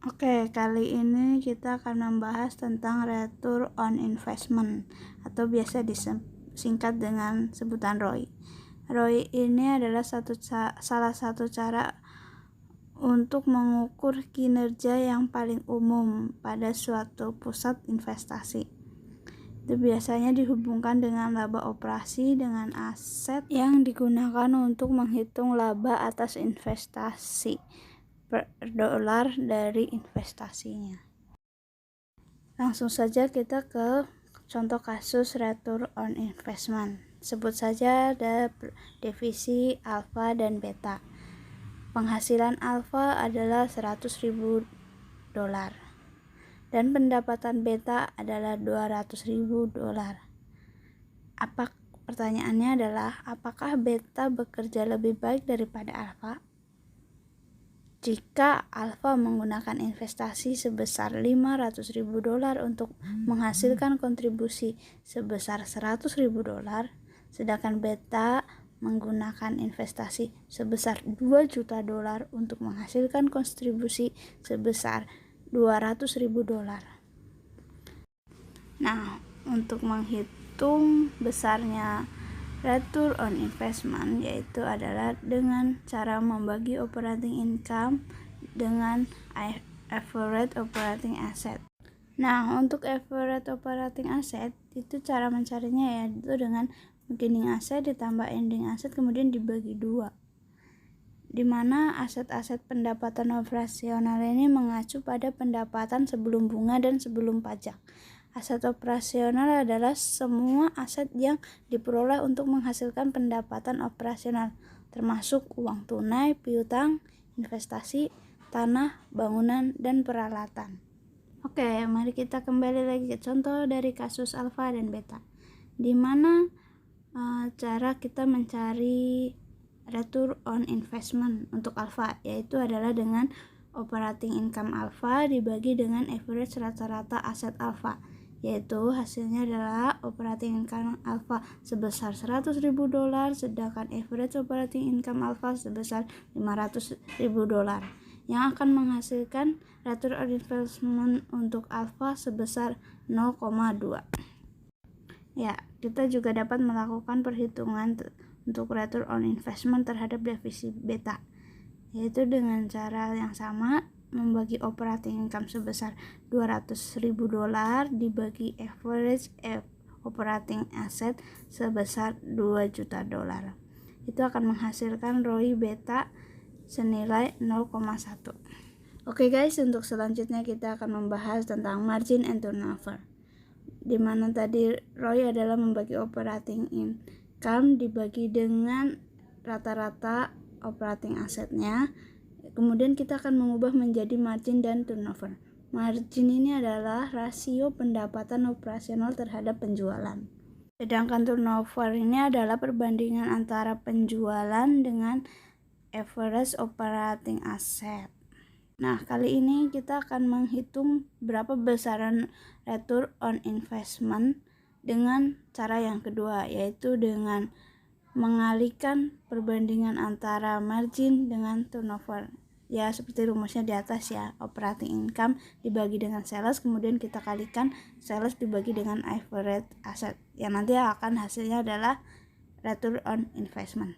Oke, kali ini kita akan membahas tentang return on investment atau biasa disingkat dengan sebutan ROI. ROI ini adalah salah satu cara untuk mengukur kinerja yang paling umum pada suatu pusat investasi. Itu biasanya dihubungkan dengan laba operasi dengan aset yang digunakan untuk menghitung laba atas investasi per dolar dari investasinya. Langsung saja kita ke contoh kasus return on investment. Sebut saja ada divisi alfa dan beta. Penghasilan alfa adalah 100.000 dolar dan pendapatan beta adalah 200.000 dolar. Pertanyaannya adalah, apakah beta bekerja lebih baik daripada alfa? Jika alfa menggunakan investasi sebesar 500.000 dolar untuk menghasilkan kontribusi sebesar 100.000 dolar, sedangkan beta menggunakan investasi sebesar 2 juta dolar untuk menghasilkan kontribusi sebesar 200.000 dolar. Nah, untuk menghitung besarnya return on investment yaitu adalah dengan cara membagi operating income dengan average operating asset. Nah, untuk average operating asset itu cara mencarinya yaitu dengan beginning asset ditambah ending asset kemudian dibagi 2, di mana aset-aset pendapatan operasional ini mengacu pada pendapatan sebelum bunga dan sebelum pajak. Aset operasional adalah semua aset yang diperoleh untuk menghasilkan pendapatan operasional, termasuk uang tunai, piutang, investasi, tanah, bangunan, dan peralatan. Oke, mari kita kembali lagi ke contoh dari kasus alfa dan beta, di mana cara kita mencari return on investment untuk alfa yaitu adalah dengan operating income alfa dibagi dengan average rata-rata aset alfa, yaitu hasilnya adalah operating income alfa sebesar 100.000 dolar sedangkan average operating income alfa sebesar 500.000 dolar yang akan menghasilkan return on investment untuk alfa sebesar 0,2. Ya, kita juga dapat melakukan perhitungan untuk return on investment terhadap divisi beta, yaitu dengan cara yang sama, membagi operating income sebesar 200.000 dolar dibagi average operating asset sebesar 2 juta dolar. Itu akan menghasilkan ROI beta senilai 0,1. Oke guys, untuk selanjutnya kita akan membahas tentang margin and turnover, di mana tadi ROI adalah membagi operating income dibagi dengan rata-rata operating asetnya. Kemudian kita akan mengubah menjadi margin dan turnover. Margin ini adalah rasio pendapatan operasional terhadap penjualan. Sedangkan turnover ini adalah perbandingan antara penjualan dengan average operating asset. Nah, kali ini kita akan menghitung berapa besaran return on investment dengan cara yang kedua, yaitu dengan mengalihkan perbandingan antara margin dengan turnover. Ya, seperti rumusnya di atas ya, operating income dibagi dengan sales, kemudian kita kalikan sales dibagi dengan average asset, yang nanti akan hasilnya adalah return on investment.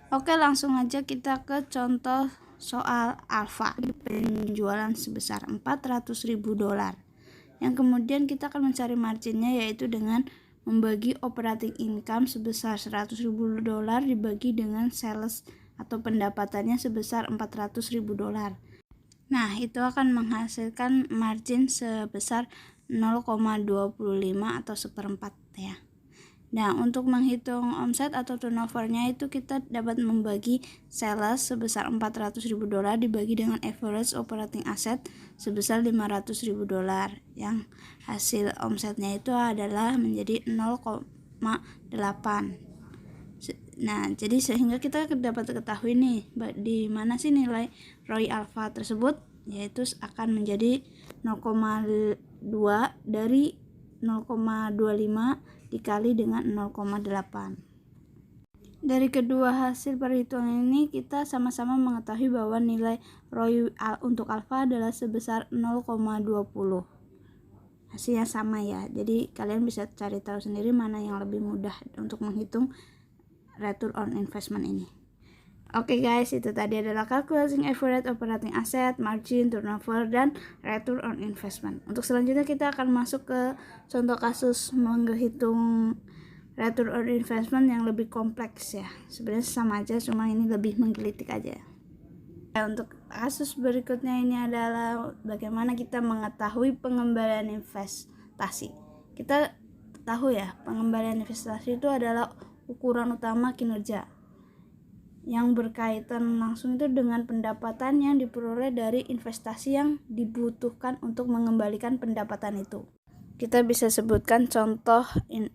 Oke, langsung aja kita ke contoh soal alfa, penjualan sebesar 400.000 dolar, yang kemudian kita akan mencari marginnya yaitu dengan membagi operating income sebesar 100.000 dolar dibagi dengan sales atau pendapatannya sebesar 400.000 dolar. Nah, itu akan menghasilkan margin sebesar 0,25 atau 1/4 ya. Nah, untuk menghitung omset atau turnovernya itu kita dapat membagi sales sebesar 400.000 dolar dibagi dengan average operating asset sebesar 500.000 dolar, yang hasil omsetnya itu adalah menjadi 0,8. Nah, jadi sehingga kita dapat ketahui nih di mana sih nilai ROI alpha tersebut, yaitu akan menjadi 0,2 dari 0,25 dikali dengan 0,8. Dari kedua hasil perhitungan ini kita sama-sama mengetahui bahwa nilai ROI untuk alfa adalah sebesar 0,20. Hasilnya sama ya, jadi kalian bisa cari tahu sendiri mana yang lebih mudah untuk menghitung return on investment ini. Oke guys, itu tadi adalah calculating average operating asset, margin, turnover, dan return on investment. Untuk selanjutnya kita akan masuk ke contoh kasus menghitung return on investment yang lebih kompleks ya. Sebenarnya sama aja, cuma ini lebih menggelitik aja. Untuk kasus berikutnya ini adalah bagaimana kita mengetahui pengembalian investasi. Kita tahu ya, pengembalian investasi itu adalah ukuran utama kinerja yang berkaitan langsung itu dengan pendapatan yang diperoleh dari investasi yang dibutuhkan untuk mengembalikan pendapatan itu. Kita bisa sebutkan contoh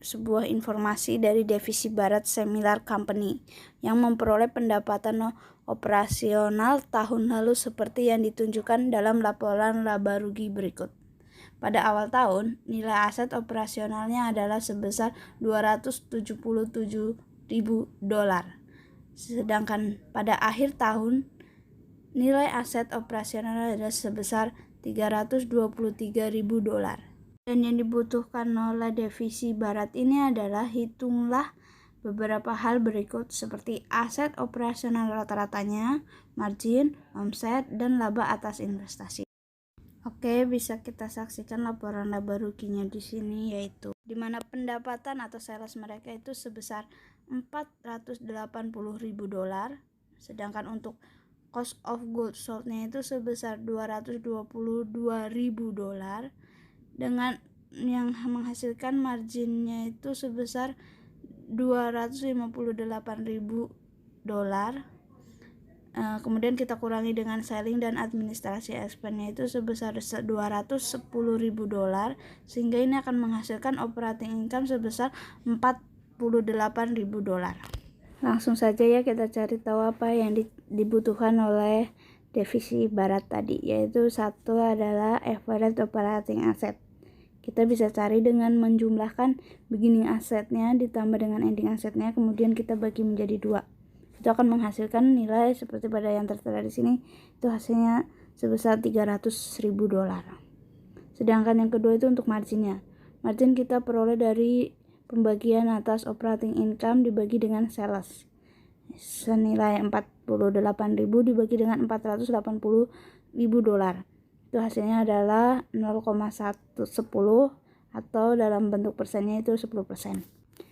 sebuah informasi dari divisi Barat Semilar Company yang memperoleh pendapatan operasional tahun lalu seperti yang ditunjukkan dalam laporan laba rugi berikut. Pada awal tahun, nilai aset operasionalnya adalah sebesar $277.000. Sedangkan pada akhir tahun, nilai aset operasional adalah sebesar $323.000. Dan yang dibutuhkan oleh divisi Barat ini adalah hitunglah beberapa hal berikut seperti aset operasional rata-ratanya, margin, omset, dan laba atas investasi. Oke, bisa kita saksikan laporan laba ruginya di sini, yaitu di mana pendapatan atau sales mereka itu sebesar $480.000, sedangkan untuk cost of goods sold-nya itu sebesar $222.000, dengan yang menghasilkan marginnya itu sebesar $258.000. Kemudian kita kurangi dengan selling dan administrasi expense-nya itu sebesar $210.000, sehingga ini akan menghasilkan operating income sebesar $48.000. Langsung saja ya kita cari tahu apa yang dibutuhkan oleh divisi Barat tadi, yaitu satu adalah average operating asset. Kita bisa cari dengan menjumlahkan beginning assetnya ditambah dengan ending assetnya, kemudian kita bagi menjadi 2. Itu akan menghasilkan nilai seperti pada yang tertera di sini, itu hasilnya sebesar $300.000. Sedangkan yang kedua itu untuk marginnya. Margin kita peroleh dari pembagian atas operating income dibagi dengan sales, senilai $48.000 dibagi dengan $480.000. Itu hasilnya adalah 0,110 atau dalam bentuk persennya itu 10%.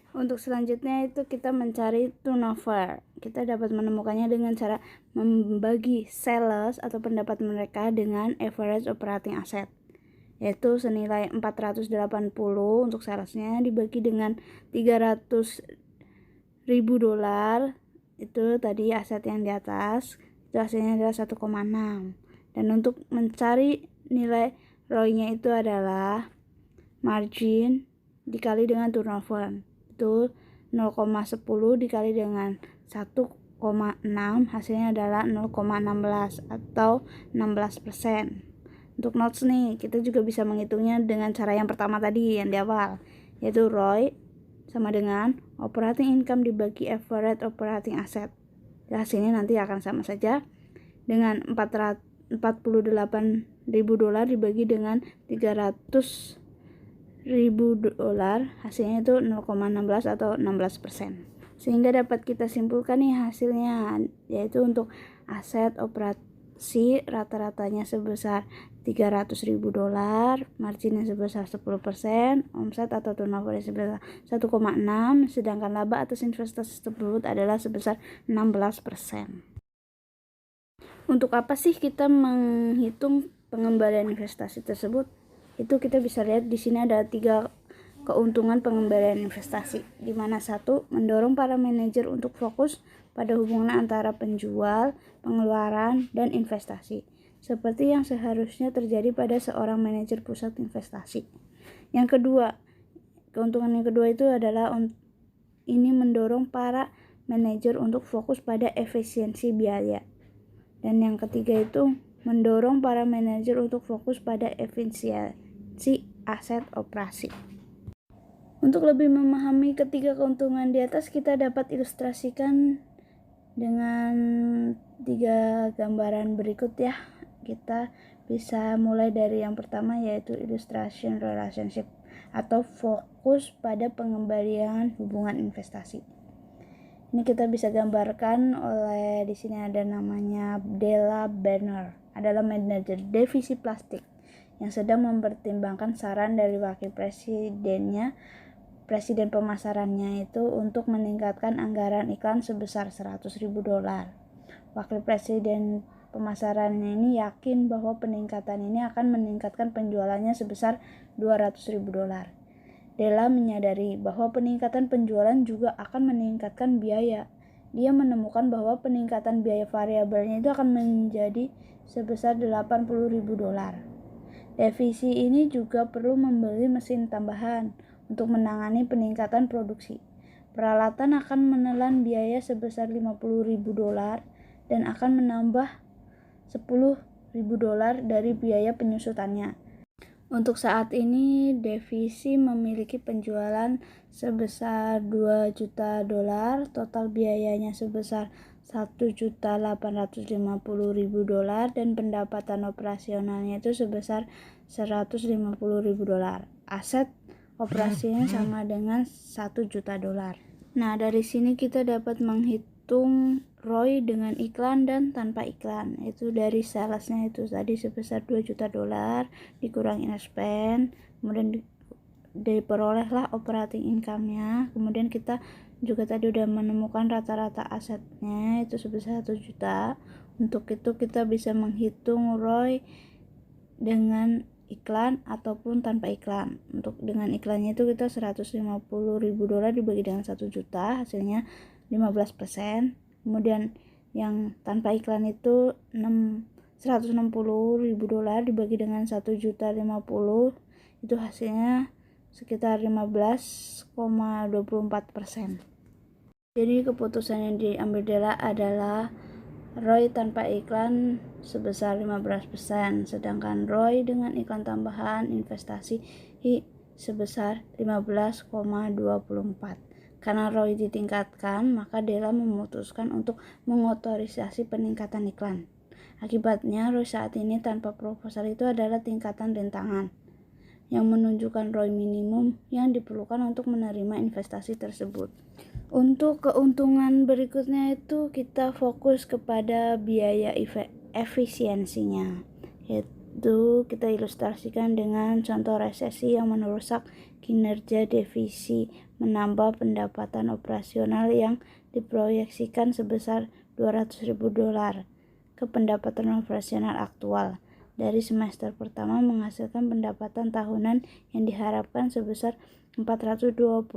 Untuk selanjutnya itu kita mencari turnover. Kita dapat menemukannya dengan cara membagi sales atau pendapat mereka dengan average operating asset, yaitu senilai $480 untuk salesnya dibagi dengan $300.000, itu tadi aset yang di atas, itu hasilnya adalah 1,6. Dan untuk mencari nilai ROI-nya itu adalah margin dikali dengan turnover, itu 0,10 dikali dengan 1,6, hasilnya adalah 0,16 atau 16%. Untuk notes nih, kita juga bisa menghitungnya dengan cara yang pertama tadi yang di awal, yaitu ROI sama dengan operating income dibagi average operating asset. Hasilnya nanti akan sama saja dengan $48.000 dibagi dengan $300.000, hasilnya itu 0,16 atau 16%. Sehingga dapat kita simpulkan nih hasilnya, yaitu untuk aset operasi rata-ratanya sebesar $300.000, marginnya sebesar 10%, omset atau turnover sebesar 1,6, sedangkan laba atas investasi tersebut adalah sebesar 16%. Untuk apa sih kita menghitung pengembalian investasi tersebut? Itu kita bisa lihat di sini ada 3 keuntungan pengembalian investasi, di mana 1, mendorong para manajer untuk fokus pada hubungan antara penjual, pengeluaran, dan investasi, seperti yang seharusnya terjadi pada seorang manajer pusat investasi. Yang kedua, keuntungan yang kedua itu adalah ini mendorong para manajer untuk fokus pada efisiensi biaya. Dan yang ketiga itu mendorong para manajer untuk fokus pada efisiensi aset operasi. Untuk lebih memahami ketiga keuntungan di atas, kita dapat ilustrasikan dengan 3 gambaran berikut ya. Kita bisa mulai dari yang pertama, yaitu illustration relationship atau fokus pada pengembalian hubungan investasi. Ini kita bisa gambarkan oleh, di sini ada namanya Della Banner, adalah manajer divisi plastik yang sedang mempertimbangkan saran dari wakil presiden pemasarannya itu untuk meningkatkan anggaran iklan sebesar $100.000. Wakil presiden pemasarannya ini yakin bahwa peningkatan ini akan meningkatkan penjualannya sebesar $200.000. Della menyadari bahwa peningkatan penjualan juga akan meningkatkan biaya. Dia menemukan bahwa peningkatan biaya variabelnya itu akan menjadi sebesar $80.000. Divisi ini juga perlu membeli mesin tambahan untuk menangani peningkatan produksi. Peralatan akan menelan biaya sebesar $50.000 dan akan menambah $10.000 dari biaya penyusutannya. Untuk saat ini, divisi memiliki penjualan sebesar $2 juta, total biayanya sebesar $1.850.000 dan pendapatan operasionalnya itu sebesar $150.000. Aset operasinya sama dengan $1 juta. Nah, dari sini kita dapat menghitung ROI dengan iklan dan tanpa iklan. Itu dari salesnya itu tadi sebesar $2 juta dikurangi spend, kemudian diperolehlah operating income-nya. Kemudian kita juga tadi udah menemukan rata-rata asetnya itu sebesar $1 juta. Untuk itu kita bisa menghitung ROI dengan iklan ataupun tanpa iklan. Untuk dengan iklannya itu kita $150.000 dibagi dengan 1 juta, hasilnya 15%. Kemudian yang tanpa iklan itu $160.000 dibagi dengan 1 juta 50, itu hasilnya sekitar 15,24%. Jadi keputusan yang diambil adalah ROI tanpa iklan sebesar 15%, sedangkan ROI dengan iklan tambahan investasi sebesar 15,24%. Karena ROI ditingkatkan, maka Della memutuskan untuk mengotorisasi peningkatan iklan. Akibatnya, ROI saat ini tanpa proposal itu adalah tingkatan rintangan yang menunjukkan ROI minimum yang diperlukan untuk menerima investasi tersebut. Untuk keuntungan berikutnya itu kita fokus kepada biaya efisiensinya, yaitu kita ilustrasikan dengan contoh resesi yang merusak kinerja divisi, menambah pendapatan operasional yang diproyeksikan sebesar $200.000 ke pendapatan operasional aktual. Dari semester pertama menghasilkan pendapatan tahunan yang diharapkan sebesar $425.000.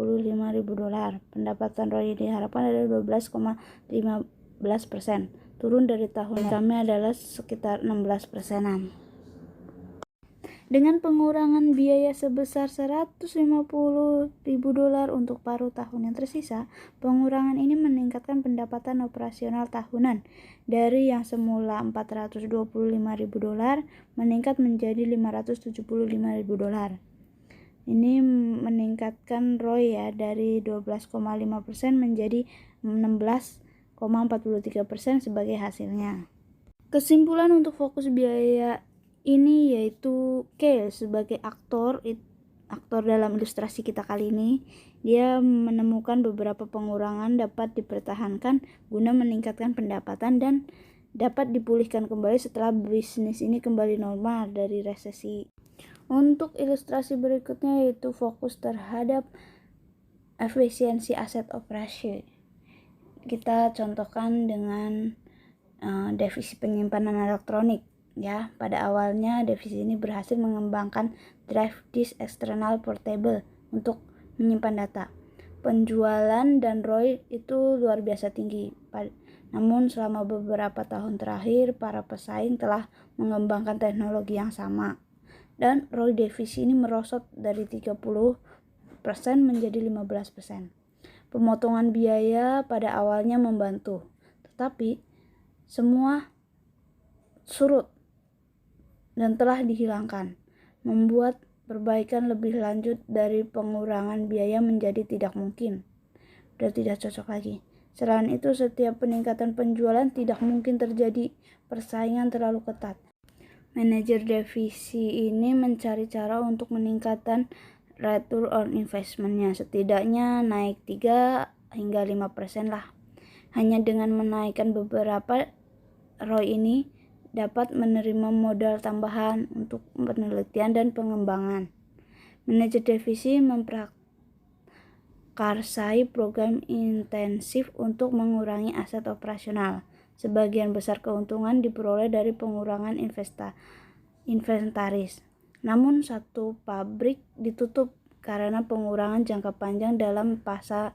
Pendapatan ROI diharapkan adalah 12,15%, turun dari tahun kami adalah sekitar 16%. Dengan pengurangan biaya sebesar $150.000 untuk paruh tahun yang tersisa, pengurangan ini meningkatkan pendapatan operasional tahunan dari yang semula $425.000 meningkat menjadi $575.000. Ini meningkatkan ROI ya dari 12,5% menjadi 16,43% sebagai hasilnya. Kesimpulan untuk fokus biaya ini yaitu Kale sebagai aktor dalam ilustrasi kita kali ini. Dia menemukan beberapa pengurangan dapat dipertahankan guna meningkatkan pendapatan dan dapat dipulihkan kembali setelah bisnis ini kembali normal dari resesi. Untuk ilustrasi berikutnya yaitu fokus terhadap efisiensi aset operasi. Kita contohkan dengan divisi penyimpanan elektronik. Ya, pada awalnya divisi ini berhasil mengembangkan drive disk external portable untuk menyimpan data. Penjualan dan ROI itu luar biasa tinggi. Namun selama beberapa tahun terakhir, para pesaing telah mengembangkan teknologi yang sama. Dan ROI divisi ini merosot dari 30% menjadi 15%. Pemotongan biaya pada awalnya membantu, tetapi semua surut dan telah dihilangkan, membuat perbaikan lebih lanjut dari pengurangan biaya menjadi tidak mungkin. Udah tidak cocok lagi. Selain itu, setiap peningkatan penjualan tidak mungkin terjadi persaingan terlalu ketat. Manajer divisi ini mencari cara untuk meningkatkan return on investment-nya, setidaknya naik 3 hingga 5% lah. Hanya dengan menaikkan beberapa ROI ini dapat menerima modal tambahan untuk penelitian dan pengembangan. Manajer divisi memprakarsai program intensif untuk mengurangi aset operasional. Sebagian besar keuntungan diperoleh dari pengurangan inventaris. Namun satu pabrik ditutup karena pengurangan jangka panjang dalam pasar.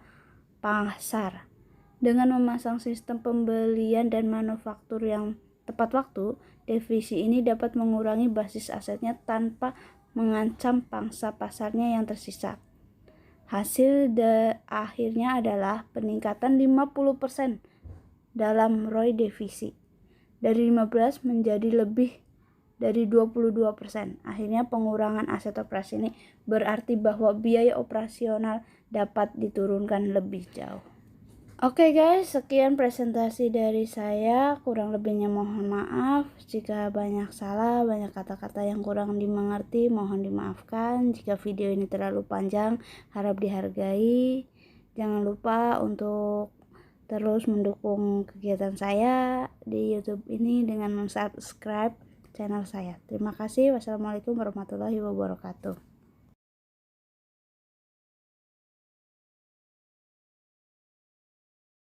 Dengan memasang sistem pembelian dan manufaktur yang tepat waktu, divisi ini dapat mengurangi basis asetnya tanpa mengancam pangsa pasarnya yang tersisa. Hasil akhirnya adalah peningkatan 50% dalam ROI divisi, dari 15 menjadi lebih dari 22%. Akhirnya pengurangan aset operasi ini berarti bahwa biaya operasional dapat diturunkan lebih jauh. Oke guys, sekian presentasi dari saya. Kurang lebihnya mohon maaf. Jika banyak salah, banyak kata-kata yang kurang dimengerti, mohon dimaafkan. Jika video ini terlalu panjang, harap dihargai. Jangan lupa untuk terus mendukung kegiatan saya di YouTube ini dengan subscribe channel saya. Terima kasih. Wassalamualaikum warahmatullahi wabarakatuh.